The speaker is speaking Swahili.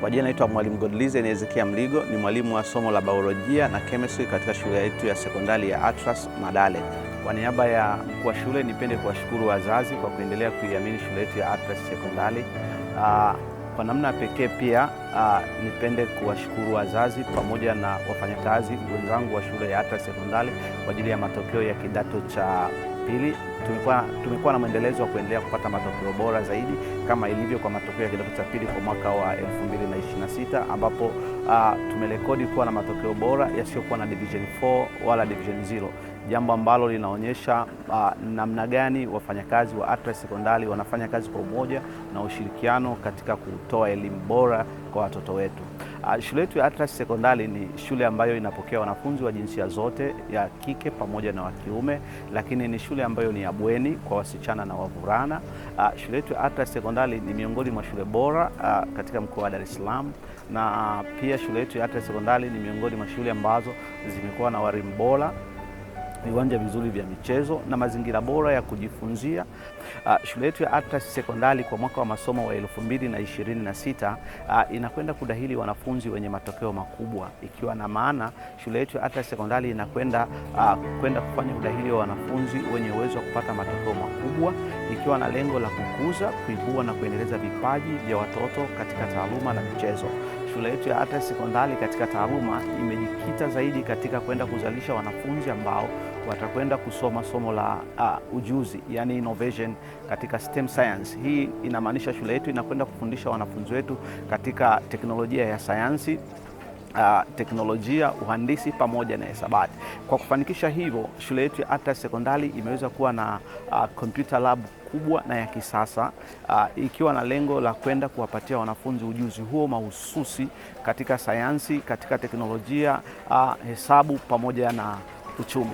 Kwa jina naitwa Mwalimu Godlize Ezekia Mligo, ni mwalimu wa somo la biolojia na chemistry katika shule yetu ya sekondari ya Atlas Madale. Kwa niaba ya mkuu wa shule, nipende kuwashukuru wazazi kwa kuendelea kuiamini shule yetu ya Atlas Sekondari. Kwa namna pekee pia nipende kuwashukuru wazazi pamoja na wafanyakazi wenzangu wa shule ya Atlas Sekondari kwa ajili ya matokeo ya kidato cha pili. Tumekuwa na mwendelezo wa kuendelea kupata matokeo bora zaidi kama ilivyo kwa matokeo ya kidato cha pili kwa mwaka wa 2026 ambapo tumerekodi kuwa na matokeo bora yasiyokuwa na division 4 wala division 0, jambo ambalo linaonyesha namna gani wafanyakazi wa Atlas Sekondari wanafanya kazi kwa umoja na ushirikiano katika kutoa elimu bora kwa watoto wetu. Shule yetu ya Atlas Sekondari ni shule ambayo inapokea wanafunzi wa jinsia zote, ya kike pamoja na wa kiume, lakini ni shule ambayo ni ya bweni kwa wasichana na wavulana. Shule yetu ya Atlas Sekondari ni miongoni mwa shule bora katika mkoa wa Dar es Salaam, na pia shule yetu ya Atlas Sekondari ni miongoni mwa shule ambazo zimekuwa na walimu bora, viwanja vizuri vya michezo na mazingira bora ya kujifunzia. Shule yetu ya Atlas Sekondari kwa mwaka wa masomo wa 2026 inakwenda kudahili wanafunzi wenye matokeo makubwa, ikiwa na maana shule yetu ya Atlas Sekondari inakwenda kufanya udahili wa wanafunzi wenye uwezo wa kupata matokeo makubwa, ikiwa na lengo la kukuza, kuibua na kuendeleza vipaji vya watoto katika taaluma na michezo. Shule yetu ya Atlas Sekondari katika taaluma imejikita zaidi katika kwenda kuzalisha wanafunzi ambao watakwenda kusoma somo la ujuzi, yani innovation katika STEM science. Hii inamaanisha shule yetu inakwenda kufundisha wanafunzi wetu katika teknolojia ya sayansi, teknolojia, uhandisi pamoja na hisabati. Kwa kufanikisha hivyo, shule yetu ya Atlas Sekondari imeweza kuwa na computer lab kubwa na ya kisasa, ikiwa na lengo la kwenda kuwapatia wanafunzi ujuzi huo mahususi katika sayansi, katika teknolojia, hesabu pamoja na uchumi.